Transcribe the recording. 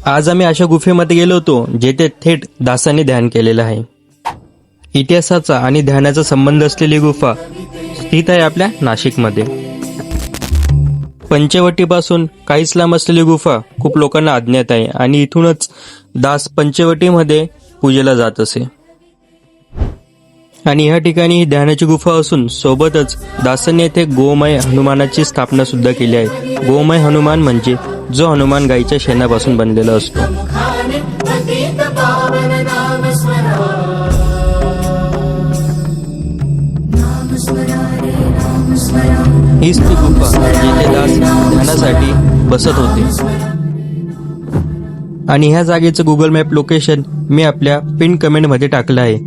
आज आम्ही अशा गुफेमध्ये गेलो होतो जेथे थेट दासांनी ध्यान केलेलं आहे। इतिहासाचा आणि ध्यानाचा संबंध असलेली गुफा स्थित आहे आपल्या नाशिकमध्ये। पंचवटीपासून काहीच लांब असलेली गुफा खूप लोकांना अज्ञात आहे आणि इथूनच दास पंचवटीमध्ये पूजेला जात असे। आणि या ठिकाणी ध्यानाची गुफा असून सोबतच दासांनी येथे गोमय हनुमानाची स्थापना सुद्धा केली आहे। गोमय हनुमान म्हणजे जो हनुमान गायीच्या शेणापासून बनलेला असतो। हीच ती गुफा जिथे दास ध्यानासाठी बसत होते। आणि ह्या जागेचं गुगल मॅप लोकेशन मी आपल्या पिन कमेंट मध्ये टाकलं आहे।